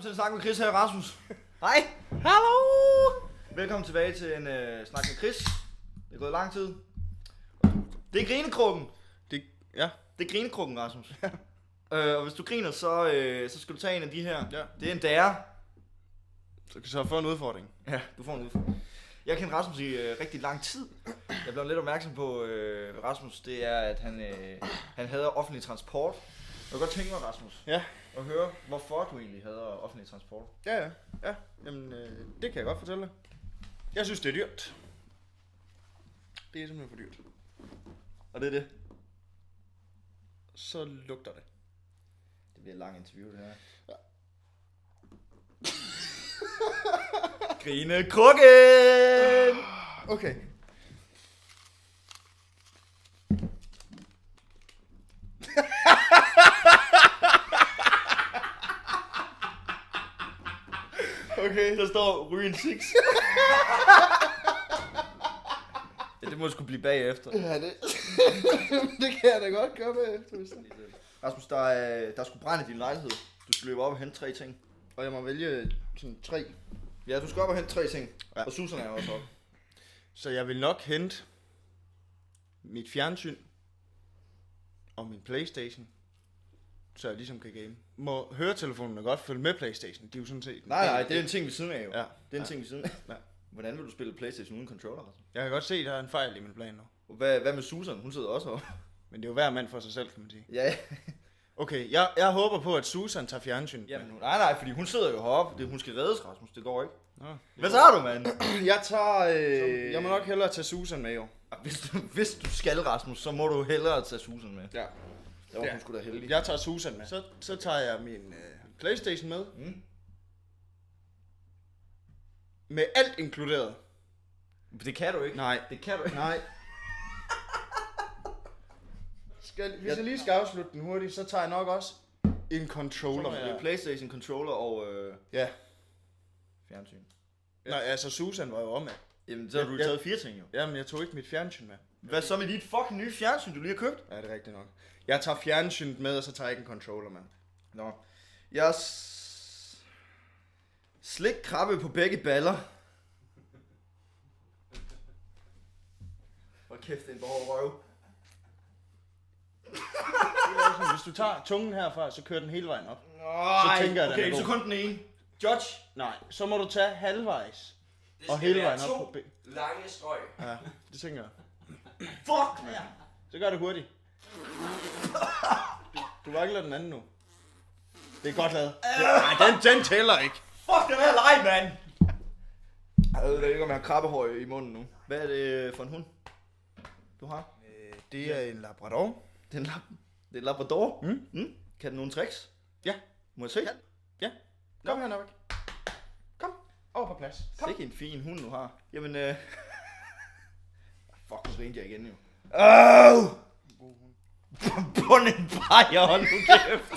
til at snakke med Chris her, Rasmus. Hej. Hallo. Velkommen tilbage til en snak med Chris. Det er gået lang tid. Det er grinekrukken. Det er grinekrukken, Rasmus. Og hvis du griner, så skal du tage en af de her. Ja. Det er en dære. Så kan du få en udfordring. Ja, du får en udfordring. Jeg har kendt Rasmus i rigtig lang tid. Jeg blev lidt opmærksom på Rasmus, det er, at han hader offentlig transport. Jeg kunne godt tænke mig, Rasmus, Ja. at høre, hvorfor du egentlig hader offentlig transport. Ja. Jamen, det kan jeg godt fortælle dig. Jeg synes, det er dyrt. Det er simpelthen for dyrt. Og det er det. Så lugter det. Det bliver et langt interview, det her. Ja. Grinekrukken! Okay. Okay. Der står ryge en six. Ja, det må sgu blive bagefter. Ja, det kan jeg da godt gøre bagefter, hvis det. Rasmus, der er sgu brand i din lejlighed. Du skal løbe op og hente 3 ting. Og jeg må vælge sådan 3. Ja, du skal op og hente 3 ting. Ja. Og Susan er også op. Så jeg vil nok hente mit fjernsyn og min PlayStation, så jeg ligesom kan game. Må høretelefonen godt følge med PlayStation, de er jo sådan set. Nej, det er en ting ved siden af jo. Ja. Det er en ting ved siden af. Ja. Hvordan vil du spille PlayStation uden controller, Rasmus? Jeg kan godt se, at der er en fejl i min plan nu. Hvad med Susan? Hun sidder også oppe. Men det er jo hver mand for sig selv, kan man sige. Ja. Okay, jeg håber på, at Susan tager fjernsyn. Jamen, nej, fordi hun sidder jo heroppe. Hun skal reddes, Rasmus. Det går ikke. Nå. Hvad tager du, mand? Jeg tager... Jeg må nok hellere tage Susan med, jo. Hvis du skal, Rasmus, så må du hellere tage Susan med. Ja. Der var hun sgu da heldig. Jeg tager Susan med. Så tager jeg min PlayStation med. Mm. Med alt inkluderet. Det kan du ikke. Nej. Det kan du ikke. Nej. Hvis jeg lige skal afslutte den hurtigt, så tager jeg nok også en controller Det er med. PlayStation controller og Ja. fjernsyn. Nej, altså Susan var jo om af. Jamen, så har du taget 4 ting jo. Jamen, jeg tog ikke mit fjernsyn med. Hvad så med dit fucking nye fjernsyn, du lige har købt? Ja, det er rigtigt nok. Jeg tager fjernsynet med, og så tager jeg ikke en controller med. Nå. Jeg slik krabbe på begge baller. Hvor kæft, det er en hård røv. Hvis du tager tungen herfra, så kører den hele vejen op. Nej, tænker jeg, den okay, er god. så kun den ene. Judge. Nej, så må du tage halvvejs. Det Og skal hele være vejen op 2 på ben. lange strøg. Ja, det tænker jeg. Fuck, man. Så gør det hurtigt. Du vakler den anden nu. Det er godt lavet. Nej, den tæller ikke. Fuck den her leg, mand. Jeg ved ikke, om jeg har krabbehår i munden nu. Hvad er det for en hund, du har? Det er en labrador. Det er en labrador. Mm. Kan den nogle tricks? Ja. Må jeg se? Ja. Kom her, Novak. Kom. Over på plads. Kom. Sikke en fin hund, du har. Jamen, fuck, nu grinte jeg igen jo. Bunden bajer, hold nu kæft.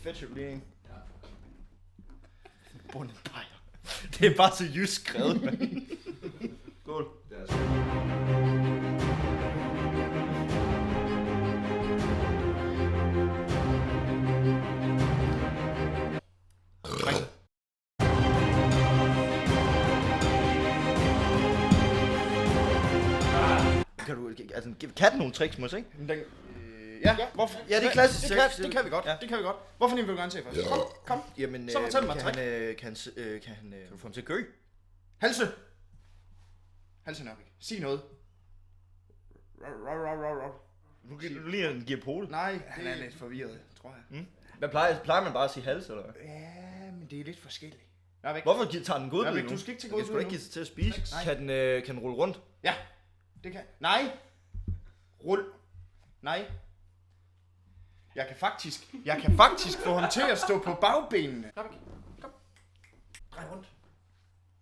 Fedt, jo lige en. Bunden bajer. Det er bare så jysk skrevet, mand. Skål. Kan den nogle tricks, må jeg se? Ja, hvorfor? Ja, det er klassisk. Det kan vi godt. Ja. Det kan vi godt. Hvorfor vil du gerne se først? Kom. Jamen, Så fortæl mig kan kan du få ham til at gø? Halse. Halse, Novak. Sig noget. Nu lige den giver pole. Nej, han er lidt forvirret, tror jeg. Hvad plejer man bare at sige hals, eller hvad? Ja, men det er lidt forskelligt. Novak. Hvorfor tager den godbid Novak, nu? du skal ikke til Den kan sgu da godbid ikke give sig til at spise. Nej. Kan den rulle rundt? Ja, det kan. Nej. Rul. Nej. Jeg kan faktisk få ham til at stå på bagbenene. Kom. Drej rundt.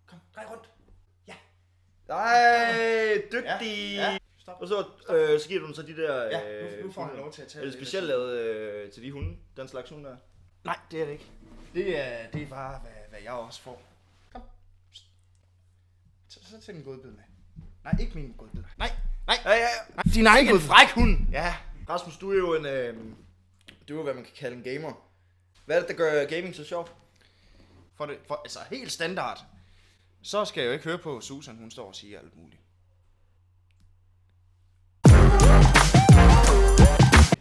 Kom, drej rundt. Ja. Nej, dygtig. Ja. Stop. Og så giver du den så de der... Ja, nu får han lov til at tage Er det specielt lavet til de hunde? Den slags hunde der? Nej, det er det ikke. Det er bare, hvad jeg også får. Kom. Så tag den godbid med. Nej, ikke min godbid. Nej. Ja. Din egen En godbid. fræk hund. Ja. Rasmus, du er jo en... du er jo, hvad man kan kalde en gamer. Hvad er det, der gør gaming så sjovt? Altså helt standard. Så skal jeg jo ikke høre på Susan, hun står og siger alt muligt.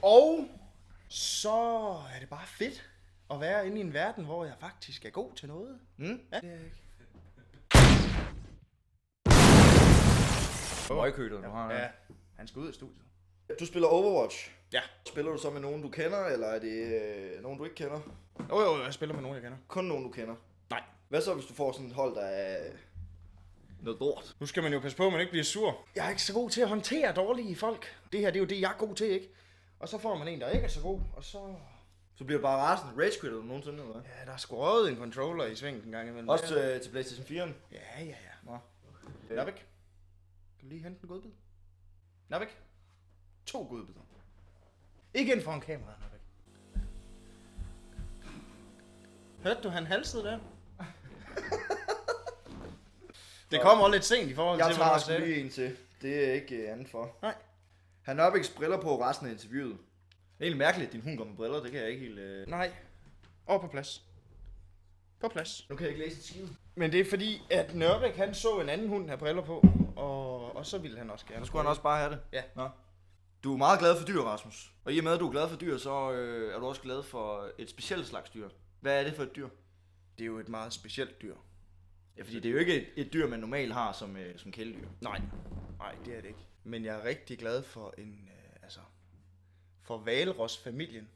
Og så er det bare fedt at være inde i en verden, hvor jeg faktisk er god til noget. Ja. Det er jeg ikke. Møgkøter, du har. Ja, han skal ud af studiet. Du spiller Overwatch. Ja. Spiller du så med nogen, du kender, eller er det nogen, du ikke kender? Jo, jeg spiller med nogen, jeg kender. Kun nogen, du kender? Nej. Hvad så, hvis du får sådan et hold, der er noget lort? Nu skal man jo passe på, at man ikke bliver sur. Jeg er ikke så god til at håndtere dårlige folk. Det her, det er jo det, jeg er god til, ikke? Og så får man en, der ikke er så god, og så... Så bliver du bare rasende. Rage quitter du nogensinde, eller hvad? Ja, der er sgu røget en controller i svingen en gang imellem. Også til PlayStation 4'en? Ja. Nå. Nabik. Kan du lige hente en godbid? Nabik. 2 godbidder. Ikke ind foran kameraet, Nabik. Hørte du, han halsede der? Det kommer også lidt sent i forhold til, Jeg tager hvad sgu lige en til. Det er ikke andet for. Nej. Han har ikke briller på resten af interviewet. Det er egentlig mærkeligt, at din hund går med briller. Det kan jeg ikke helt... Nej. Over på plads. På plads. Nu kan jeg ikke læse et skid. Men det er fordi, at Nørbæk han så en anden hund have briller på, og så ville han også gerne. Nu skulle han også bare have det. Ja. Nå. Du er meget glad for dyr, Rasmus. Og i og med, at du er glad for dyr, så er du også glad for et specielt slags dyr. Hvad er det for et dyr? Det er jo et meget specielt dyr. Ja, fordi det er jo ikke et dyr, man normalt har som kæledyr. Nej, det er det ikke. Men jeg er rigtig glad for for hvalros-familien.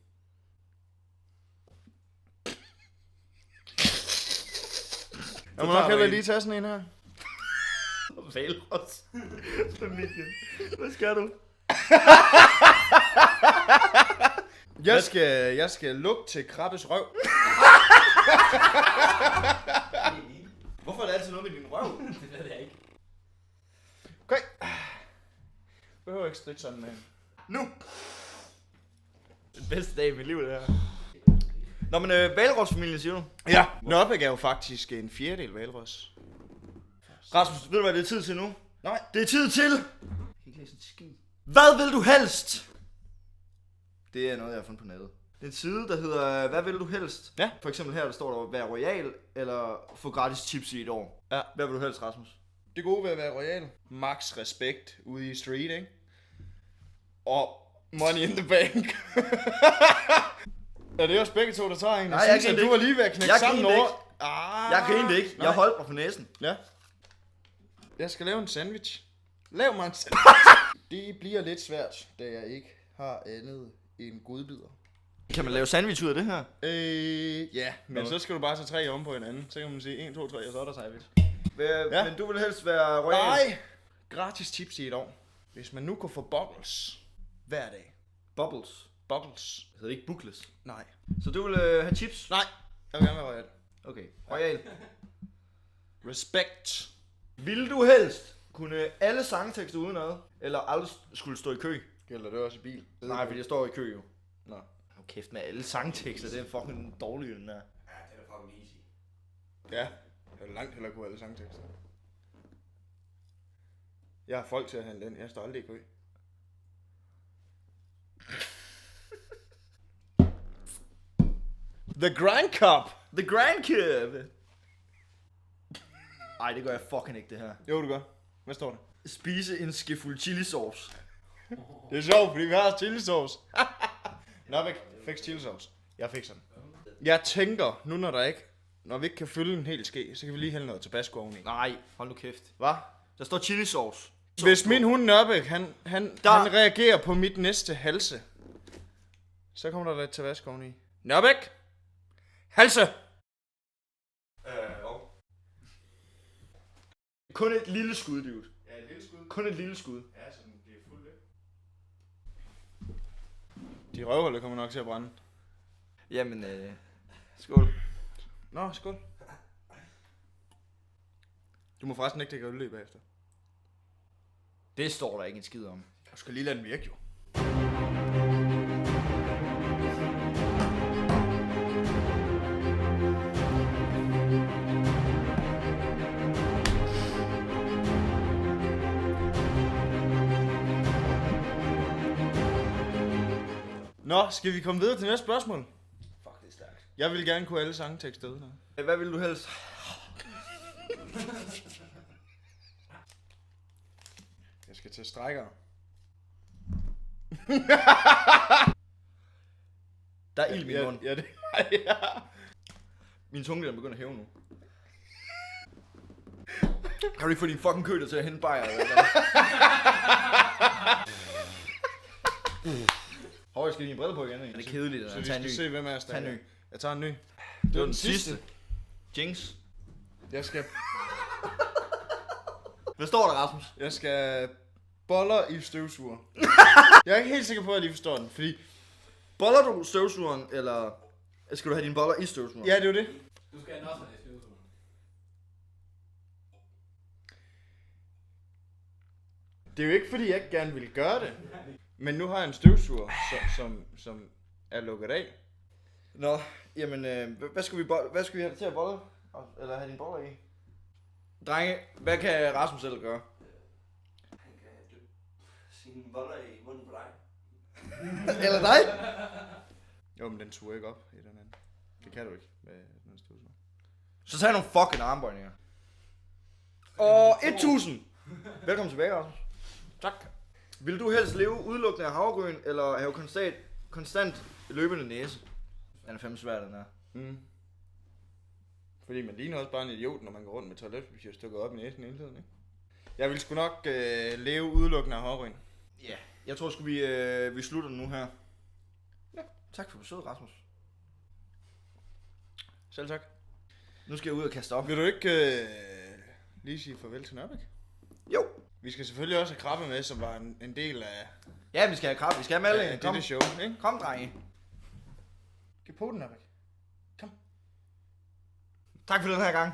Jeg må nok heller lige tage sådan en her. Hvalros-familien. Hvad skal du? Jeg skal lugte til krabbes røv. Hvorfor er det altid noget med din røv? Det ved jeg ikke. Okay. Behøver ikke stridt sådan med. Nu! Den bedste dag i mit liv, det her. Nå, men hvalros-familien, siger du? Ja. Nørbæk er jo faktisk en fjerdedel hvalros. Rasmus, ved du hvad det er tid til nu? Nej. Det er tid til... Jeg kan ikke læse en skid. Hvad vil du helst? Det er noget, jeg har fundet på nettet. Det er en side, der hedder, hvad vil du helst? Ja. For eksempel her, der står der, være royal, eller få gratis chips i et år. Ja. Hvad vil du helst, Rasmus? Det gode ved at være royal. Max respekt ude i street, ikke? Og money in the bank. Er det også begge to, der tager en? Nej, jeg synes, grinte du var lige ved at knække Jeg sammen grinte over. Jeg grinte ikke. Nej. Jeg holdt mig på næsen. Ja. Jeg skal lave en sandwich. Lav mig en sandwich. Det bliver lidt svært, da jeg ikke har andet end godbidder. Kan man lave sandwich ud af det her? Ja, men så skal du bare tage 3 om på hinanden. Så kan man sige 1, 2, 3, og så er der sandwich. Ja. Men du vil helst være royal? Nej! Gratis tips i et år. Hvis man nu kunne få bubbles hver dag. Bubbles. Bubbles. Det hedder ikke bukles. Nej. Så du vil have chips? Nej. Jeg vil gerne være royal. Okay. Royal. Respekt. Vil du helst kunne alle sangtekster udenad, eller aldrig skulle stå i kø? Gælder det også i bil? Nej, fordi jeg står i kø jo. Nå. Hold kæft med alle sangtekster, det er fucking dårlig den der. Ja, det er fucking easy. Ja. Jeg vil langt hellere kunne alle sangtekster. Jeg har folk til at handle den. Jeg står aldrig i kø. The Grand Cup. The Grand Curve! Ej, det gør jeg fucking ikke det her. Jo, du gør. Hvad står der? Spise en skefuld chili sauce. Det er sjovt, fordi vi har chili sauce. Nå, væk. Fix chili sauce. Jeg fik sådan. Jeg tænker, nu når vi ikke kan fylde en hel ske, så kan vi lige hælde noget tabasco oveni. Nej, hold nu kæft. Hvad? Der står chili sauce. Hvis min hund Nørbæk, han reagerer på mit næste halse, så kommer der lidt tabasco oveni. Nørbæk! Halse! Kun et lille skud, dude. Ja, et lille skud. Kun et lille skud. Ja, så den bliver fuld lidt. De røvhuller kommer nok til at brænde. Jamen, skål. Nå, skål. Du må forresten ikke drikke øl bagefter. Det står der ikke en skid om. Du skal lige lade den virke, jo. Nå, skal vi komme videre til næste spørgsmål? Fuck, det er stærkt. Jeg vil gerne kunne alle sangtekster udenad. Hvad vil du helst? Jeg skal til strækker. Der er ild i min mund. Ja, det Min tunge den begynder at hæve nu. Kan du ikke få din fucking køter til at hente bajer? Hov, jeg skal lige en brille på igen. Det er kedeligt. Så vi skal se, hvem er Tag en ny. Jeg tager en ny. Det var den sidste. Jinx. Jeg skal... Hvad står der, Rasmus? Jeg skal... Boller i støvsuger. Jeg er ikke helt sikker på, at jeg lige forstår den, fordi... Boller du støvsugeren, eller skal du have dine boller i støvsugeren? Ja, det er jo det. Du skal også have det støvsugeren. Det er jo ikke, fordi jeg ikke gerne vil gøre det. Men nu har jeg en støvsuger, som er lukket af. Nå, jamen, hvad skal vi have til at bolle? Eller have dine boller i? Drenge, hvad kan Rasmus selv gøre? Han kan dyppe sine boller i munden på dig. Eller dig? Jo, men den turer ikke op i den anden. Det kan du ikke med den støvsuger. Så tag nogle fucking armbøjninger. Og 1000! Velkommen tilbage, Rasmus. Tak. Vil du helst leve udelukkende af havregryn, eller have konstant løbende næse? Den er fandme svær, den her. Fordi man ligner også bare en idiot, når man går rundt med toiletpapir stukket op i næsen hele tiden, ikke? Jeg vil sgu nok leve udelukkende af havregryn. Ja, jeg tror sgu vi slutter nu her. Ja, tak for besøget, Rasmus. Selv tak. Nu skal jeg ud og kaste op. Vil du ikke lige sige farvel til Nørbæk? Jo. Vi skal selvfølgelig også have Krabbe med, som var en del af Ja, vi skal have krabbe. Vi skal have Malle. Kom. dette show, ikke? Kom, drenge. Giv på den, Nørbæk. Tak for den her gang.